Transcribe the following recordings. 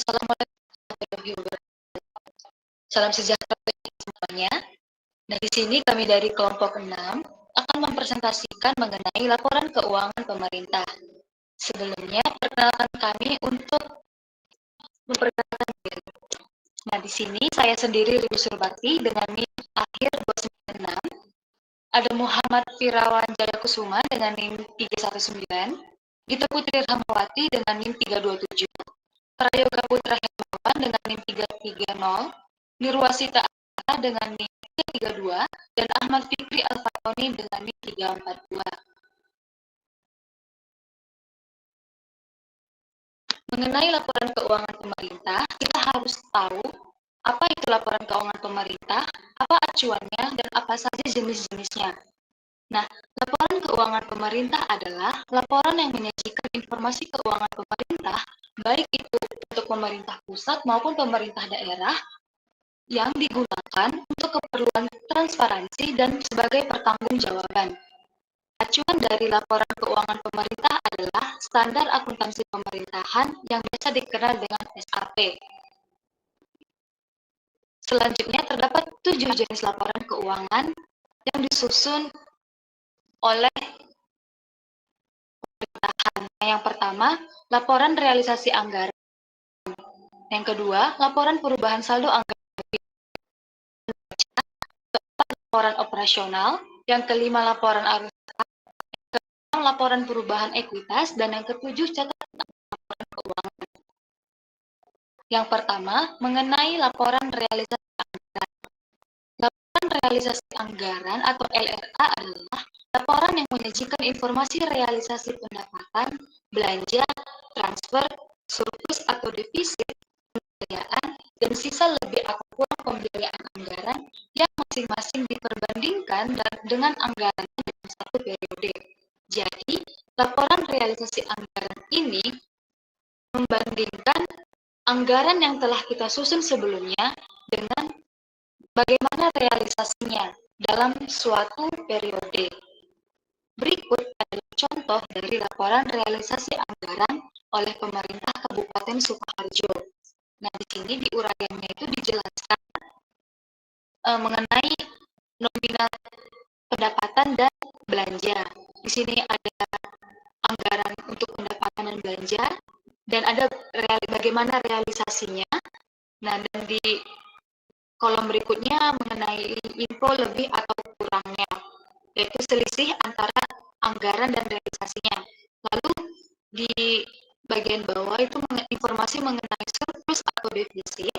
Assalamualaikum. Salam sejahtera semuanya. Nah, di sini kami dari kelompok 6 akan mempresentasikan mengenai laporan keuangan pemerintah. Sebelumnya, perkenalkan kami untuk memperkenalkan diri. Nah, di sini saya sendiri Ribu Surbakti dengan NIM akhir 296. Ada Muhammad Firawan Jayakusuma dengan NIM 319. Gita Putri Rahmawati dengan NIM 327. Prayoga Putra Hermawan dengan NIM 330. Nirwasita Akta dengan NIM 332. Dan Ahmad Fikri Al-Fatoni dengan NIM 342. Mengenai laporan keuangan pemerintah, kita harus tahu apa itu laporan keuangan pemerintah, apa acuannya, dan apa saja jenis-jenisnya. Nah, laporan keuangan pemerintah adalah laporan yang menyajikan informasi keuangan pemerintah, baik itu untuk pemerintah pusat maupun pemerintah daerah, yang digunakan untuk keperluan transparansi dan sebagai pertanggungjawaban. Acuan dari laporan keuangan pemerintah adalah standar akuntansi pemerintahan yang biasa dikenal dengan SAP. Selanjutnya terdapat 7 jenis laporan keuangan yang disusun oleh pemerintahan. Yang pertama, laporan realisasi anggaran. Yang kedua, laporan perubahan saldo anggaran. Keempat, laporan operasional. Yang kelima, laporan arus. Laporan perubahan ekuitas. Dan yang ketujuh, catatan laporan keuangan. Yang pertama, mengenai laporan realisasi anggaran. Laporan realisasi anggaran atau LRA adalah laporan yang menyajikan informasi realisasi pendapatan, belanja, transfer, surplus atau defisit, pembiayaan, dan sisa lebih atau kurang pembiayaan anggaran yang masing-masing diperbandingkan dengan anggarannya dalam satu periode. Jadi, laporan realisasi anggaran ini membandingkan anggaran yang telah kita susun sebelumnya dengan bagaimana realisasinya dalam suatu periode. Berikut adalah contoh dari laporan realisasi anggaran oleh pemerintah Kabupaten Sukoharjo. Nah, di sini di uraiannya itu dijelaskan mengenai nominal pendapatan dan belanja. Di sini ada anggaran untuk pendapatan dan belanja, dan ada bagaimana realisasinya. Nah, dan di kolom berikutnya mengenai info lebih atau kurangnya, yaitu selisih antara anggaran dan realisasinya. Lalu di bagian bawah itu informasi mengenai surplus atau defisit,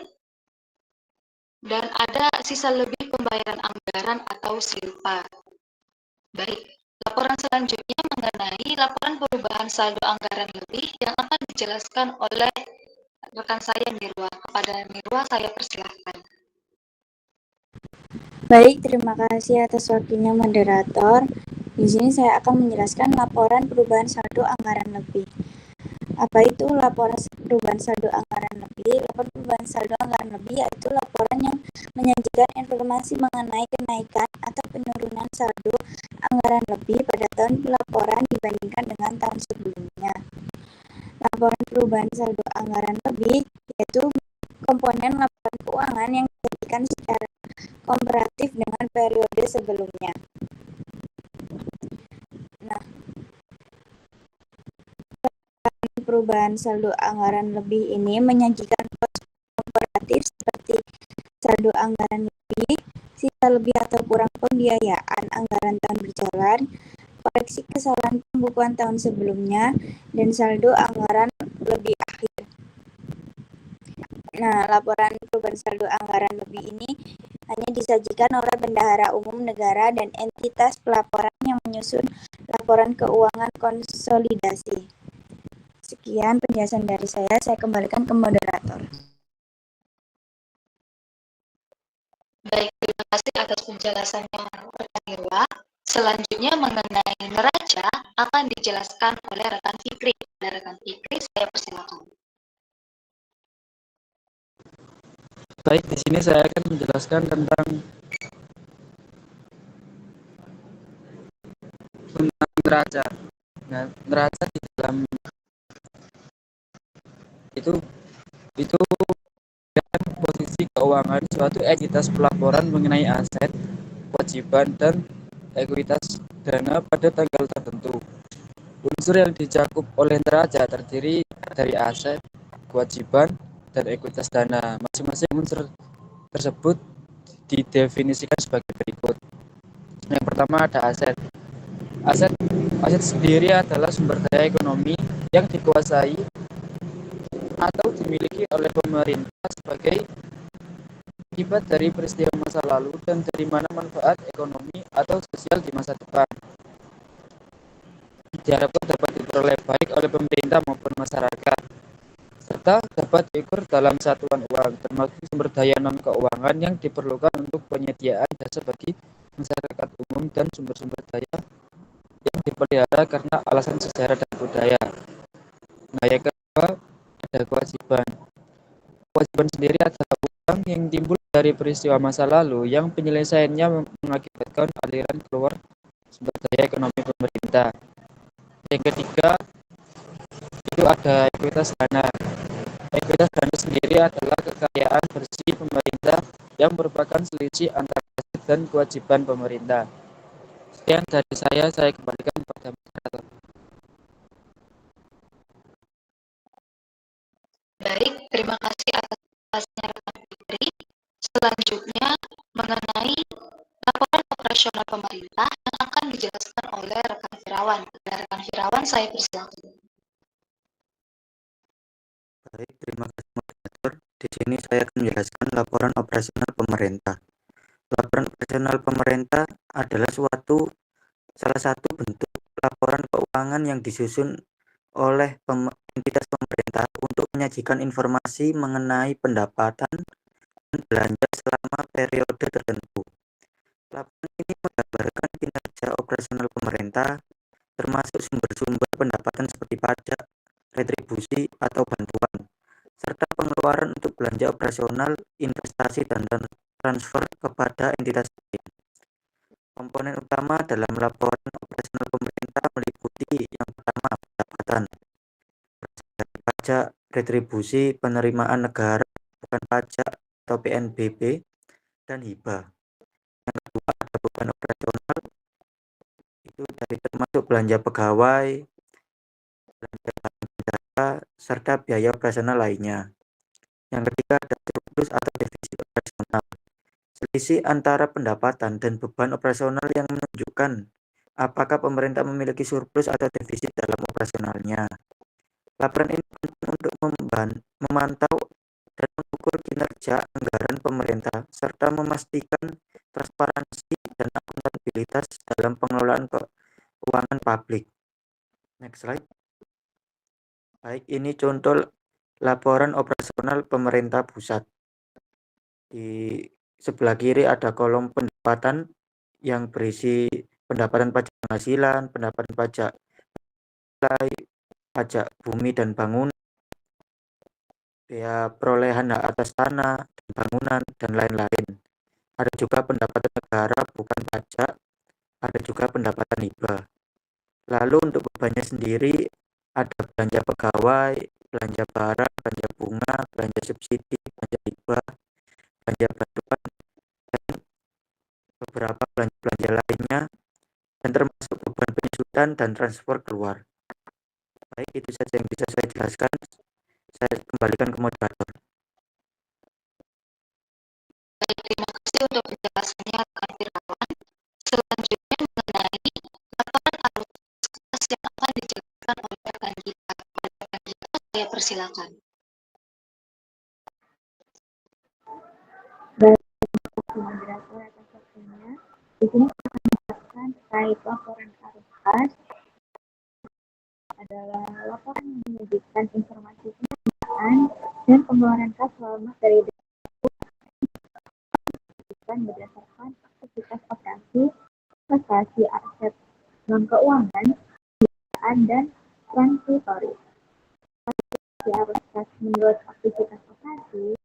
dan ada sisa lebih pembayaran anggaran atau SILPA. Baik, laporan selanjutnya mengenai laporan perubahan saldo anggaran lebih yang akan dijelaskan oleh rekan saya Nirwa. Kepada Nirwa saya persilahkan. Baik, terima kasih atas waktunya moderator. Di sini saya akan menjelaskan laporan perubahan saldo anggaran lebih. Apa itu laporan perubahan saldo anggaran lebih? Laporan perubahan saldo anggaran lebih yaitu laporan yang menyajikan informasi mengenai kenaikan atau penurunan saldo anggaran lebih pada tahun pelaporan dibandingkan dengan tahun sebelumnya. Laporan perubahan saldo anggaran lebih yaitu komponen laporan keuangan yang disajikan secara komparatif dengan periode sebelumnya. Nah, perubahan saldo anggaran lebih ini menyajikan komparatif seperti saldo anggaran lebih, sisa lebih atau kurang pembiayaan anggaran tahun berjalan, koreksi kesalahan pembukuan tahun sebelumnya, dan saldo anggaran lebih akhir. Nah, laporan perubahan saldo anggaran lebih ini hanya disajikan oleh Bendahara Umum Negara dan entitas pelaporan yang menyusun laporan keuangan konsolidasi. Sekian penjelasan dari saya kembalikan ke moderator. Baik, terima kasih atas penjelasannya rekan Nirwa. Selanjutnya mengenai neraca akan dijelaskan oleh rekan Fikri. Dari rekan Fikri, saya persilakan. Baik, di sini saya akan menjelaskan tentang neraca. Nah, neraca di dalam itu itu dan posisi keuangan suatu entitas pelaporan mengenai aset, kewajiban, dan ekuitas dana pada tanggal tertentu. Unsur yang dicakup oleh neraca terdiri dari aset, kewajiban, dan ekuitas dana. Masing-masing unsur tersebut didefinisikan sebagai berikut. Yang pertama ada aset. Aset aset sendiri adalah sumber daya ekonomi yang dikuasai atau dimiliki oleh pemerintah sebagai akibat dari peristiwa masa lalu dan dari mana manfaat ekonomi atau sosial di masa depan. Diharapkan dapat diperoleh baik oleh pemerintah maupun masyarakat, serta dapat diukur dalam satuan uang, termasuk sumber daya non-keuangan yang diperlukan untuk penyediaan jasa bagi masyarakat umum dan sumber-sumber daya yang dipelihara karena alasan sejarah dan budaya. Nah, yang kedua ada kewajiban. Kewajiban sendiri adalah utang yang timbul dari peristiwa masa lalu yang penyelesaiannya mengakibatkan aliran keluar sumber daya ekonomi pemerintah. Yang ketiga itu ada ekuitas dana. Ekuitas dana sendiri adalah kekayaan bersih pemerintah yang merupakan selisih antara aset dan kewajiban pemerintah. Sekian dari saya kembalikan kepada moderator. Baik, terima kasih atas penjelasannya rekan Fitri. Selanjutnya mengenai laporan operasional pemerintah yang akan dijelaskan oleh rekan Firawan. Rekan Firawan, saya persilakan. Baik, terima kasih moderator. Di sini saya akan menjelaskan laporan operasional pemerintah. Laporan operasional pemerintah adalah salah satu bentuk laporan keuangan yang disusun oleh entitas pemerintah untuk menyajikan informasi mengenai pendapatan dan belanja selama periode tertentu. Laporan ini menggambarkan kinerja operasional pemerintah, termasuk sumber-sumber pendapatan seperti pajak, retribusi, atau bantuan, serta pengeluaran untuk belanja operasional, investasi, dan transfer kepada entitas lain. Komponen utama dalam laporan operasional pemerintah meliputi yang pertama pendapatan, dari pajak, retribusi, penerimaan negara, bukan pajak atau PNBP, dan hibah. Yang kedua ada beban operasional, itu dari termasuk belanja pegawai, belanja negara, serta biaya operasional lainnya. Yang ketiga ada surplus atau defisit operasional, selisih antara pendapatan dan beban operasional yang menunjukkan apakah pemerintah memiliki surplus atau defisit dalam operasionalnya. Laporan ini penting untuk memantau dan mengukur kinerja anggaran pemerintah serta memastikan transparansi dan akuntabilitas dalam pengelolaan keuangan publik. Next slide. Baik, ini contoh laporan operasional pemerintah pusat. Di sebelah kiri ada kolom pendapatan yang berisi pendapatan pajak penghasilan, pendapatan pajak pajak bumi dan bangunan, biaya perolehan hak atas tanah dan bangunan, dan lain-lain. Ada juga pendapatan negara bukan pajak, ada juga pendapatan hibah. Lalu untuk bebannya sendiri ada belanja pegawai, belanja barang, belanja bunga, belanja subsidi, belanja hibah, belanja bantuan, dan beberapa belanja lainnya, dan termasuk beban penyusutan dan transfer keluar. Baik, itu saja yang bisa saya jelaskan. Saya kembalikan ke moderator. Baik, terima kasih untuk penjelasannya rekan Firawan. Selanjutnya mengenai laporan arus kas yang akan dijelaskan oleh rekan kita. Rekan kita, saya persilakan. Baik, moderator atas waktunya. Di sini saya akan menjelaskan terkait laporan arus kas adalah laporan yang menyajikan informasi penerimaan dan pengeluaran kas selama periode berdasarkan aktivitas operasi, investasi aset non-keuangan, dan transitoris. Investasi arus kas menurut aktivitas operasi,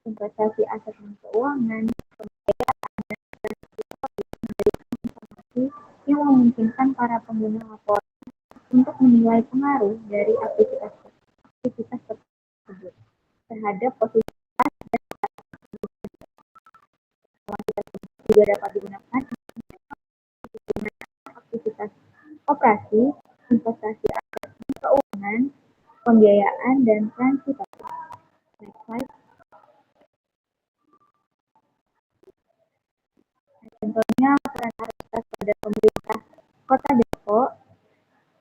investasi aset non-keuangan, pembiayaan, dan transitoris memberikan informasi yang memungkinkan para pengguna laporan untuk menilai pengaruh dari aktivitas tersebut. terhadap posisi juga dapat digunakan aktivitas operasi, investasi aset keuangan, pembiayaan, dan transportasi. Next slide. Contohnya peran arus kas pada pemerintah Kota Depok,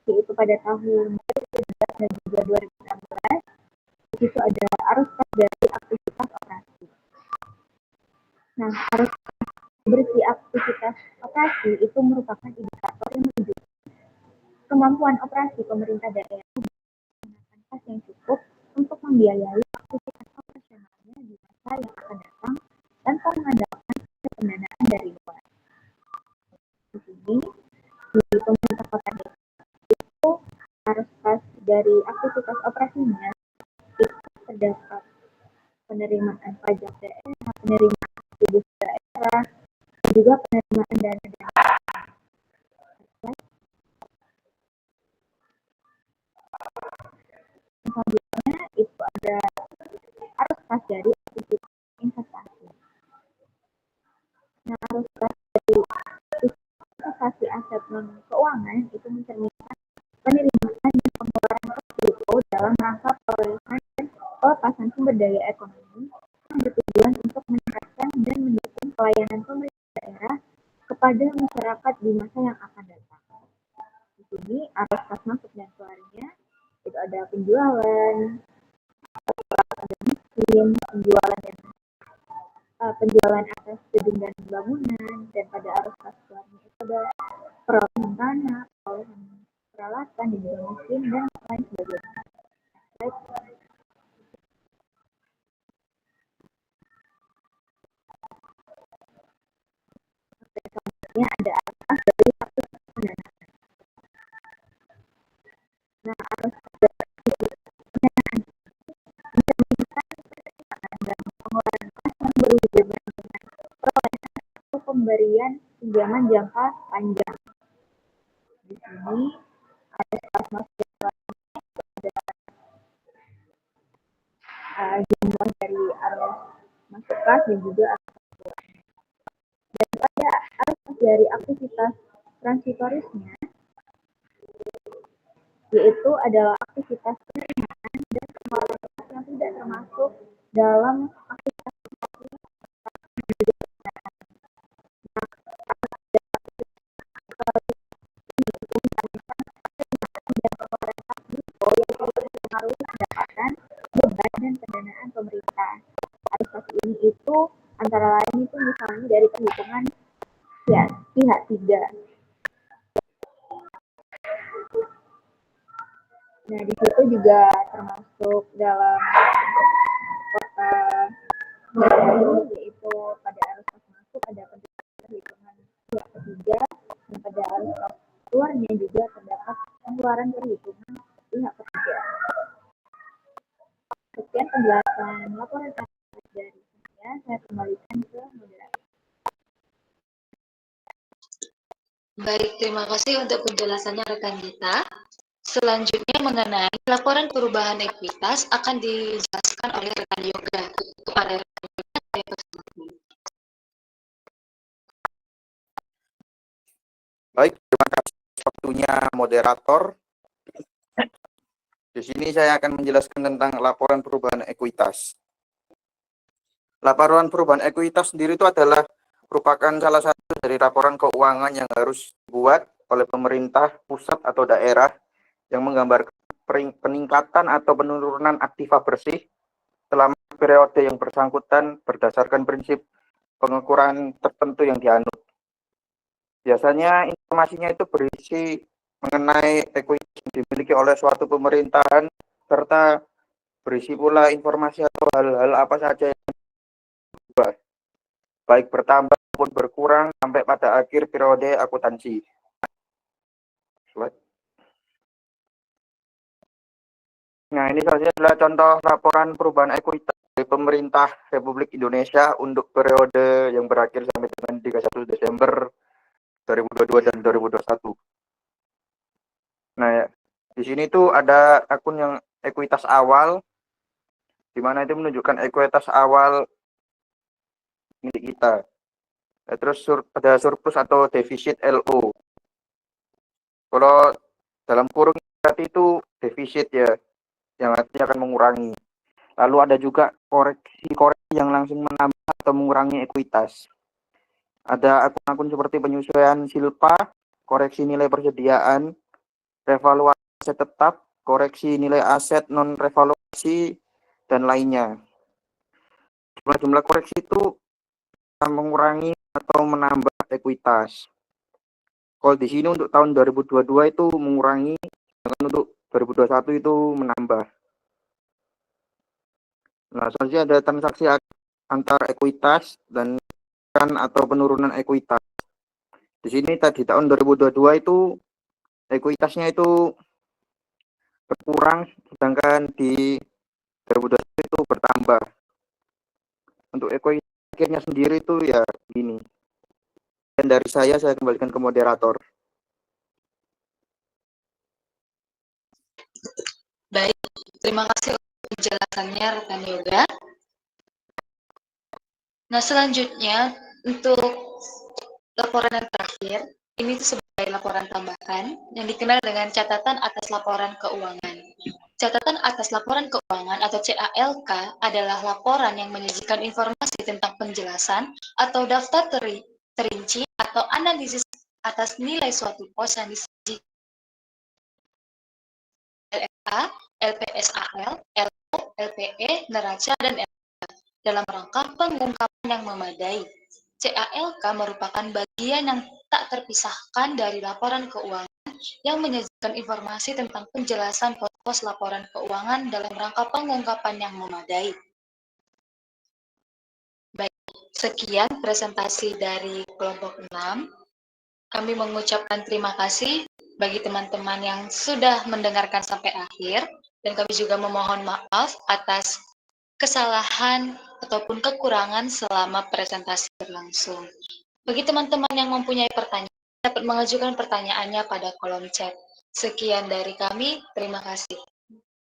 yaitu pada tahun 2017 dan juga 2016. Di situ ada arus kas dari aktivitas operasi. Nah, arus kas bersih aktivitas operasi itu merupakan indikator yang menunjukkan kemampuan operasi pemerintah daerah menggunakan kas yang cukup untuk membiayai aktivitas operasionalnya di masa yang akan datang tanpa mengandalkan pendanaan dari luar. Di sini, di pemerintah Kota Depok itu arus kas dari aktivitas operasinya itu terdapat penerimaan pajak daerah, penerimaan kontribusi daerah, dan juga penerimaan dana. Selanjutnya itu ada arus kas dari aktivitas investasi. Nah, arus kas dari investasi aset non keuangan itu mencerminkan penerimaan dan pengeluaran risiko dalam rangka perolehan dan pelepasan sumber daya ekonomi yang bertujuan untuk meningkatkan dan mendukung pelayanan pemerintah daerah kepada masyarakat di masa yang akan datang. Di sini arus kas masuk dan keluarnya itu ada penjualan, penjualan atas gedung dan bangunan, dan pada arus kas keluarnya itu ada perolehan tanah, perolehan peralatan dan juga mesin dan lain sebagainya. Selanjutnya ada arus kas dari aktivitas pendanaan. Nah, arus kas dari aktivitas pendanaan mencerminkan penerimaan dan pengeluaran kas yang berhubungan dengan perolehan atau pemberian pinjaman jangka panjang. Di sini ada kas masuk jumlah dari arus masuk kas dan juga arus keluar. Dan pada arus dari aktivitas transitorisnya, yaitu adalah aktivitas penerimaan dan pengeluaran kas yang tidak termasuk dalam aktivitas pendapatan, beban, dan pendanaan pemerintah. Arus kas ini itu antara lain itu misalnya dari perhitungan pihak tiga. Nah, di situ juga termasuk dalam yaitu pada arus kas masuk ada perhitungan pihak ketiga, dan pada arus kas keluarnya juga terdapat pengeluaran perhitungan pihak ketiga. Sekian penjelasan laporan dari saya kembalikan ke moderator. Baik, terima kasih untuk penjelasannya rekan kita. Selanjutnya mengenai laporan perubahan ekuitas akan dijelaskan oleh rekan Yoga. Kepada rekan Yoga, saya persilakan. Baik, terima kasih waktunya moderator. Di sini saya akan menjelaskan tentang laporan perubahan ekuitas. Laporan perubahan ekuitas sendiri itu adalah merupakan salah satu dari laporan keuangan yang harus dibuat oleh pemerintah pusat atau daerah yang menggambarkan peningkatan atau penurunan aktiva bersih selama periode yang bersangkutan berdasarkan prinsip pengukuran tertentu yang dianut. Biasanya informasinya itu berisi mengenai ekuitas yang dimiliki oleh suatu pemerintahan, serta berisi pula informasi atau hal-hal apa saja yang berubah, baik bertambah maupun berkurang sampai pada akhir periode akuntansi. Nah, ini saja adalah contoh laporan perubahan ekuitas dari pemerintah Republik Indonesia untuk periode yang berakhir sampai dengan 31 Desember 2022 dan 2021. Nah, ya, di sini tuh ada akun yang ekuitas awal, di mana itu menunjukkan ekuitas awal milik kita. Terus ada surplus atau defisit LO. Kalau dalam kurung berarti itu defisit ya, yang artinya akan mengurangi. Lalu ada juga koreksi yang langsung menambah atau mengurangi ekuitas. Ada akun-akun seperti penyesuaian silpa, koreksi nilai persediaan, revaluasi aset tetap, koreksi nilai aset non-revaluasi, dan lainnya. Jumlah-jumlah koreksi itu mengurangi atau menambah ekuitas. Kalau di sini untuk tahun 2022 itu mengurangi, sedangkan untuk 2021 itu menambah. Nah, selanjutnya ada transaksi antar ekuitas dan atau penurunan ekuitas. Di sini tadi tahun 2022 itu ekuitasnya itu berkurang, sedangkan di 2021 itu bertambah. Untuk ekuitas akhirnya sendiri itu ya gini. Dan dari saya kembalikan ke moderator. Baik, terima kasih untuk penjelasannya rekan yoga. Nah, selanjutnya untuk laporan yang terakhir, ini sebagai laporan tambahan yang dikenal dengan catatan atas laporan keuangan. Catatan atas laporan keuangan atau CALK adalah laporan yang menyajikan informasi tentang penjelasan atau daftar terinci atau analisis atas nilai suatu pos yang disajikan LFA, LPSAL, LO, LPE, neraca, dan dalam rangka pengungkapan yang memadai. CALK merupakan bagian yang tak terpisahkan dari laporan keuangan yang menyajikan informasi tentang penjelasan pos laporan keuangan dalam rangka pengungkapan yang memadai. Baik, sekian presentasi dari kelompok 6. Kami mengucapkan terima kasih bagi teman-teman yang sudah mendengarkan sampai akhir, dan kami juga memohon maaf atas kesalahan ataupun kekurangan selama presentasi berlangsung. Bagi teman-teman yang mempunyai pertanyaan, dapat mengajukan pertanyaannya pada kolom chat. Sekian dari kami, terima kasih.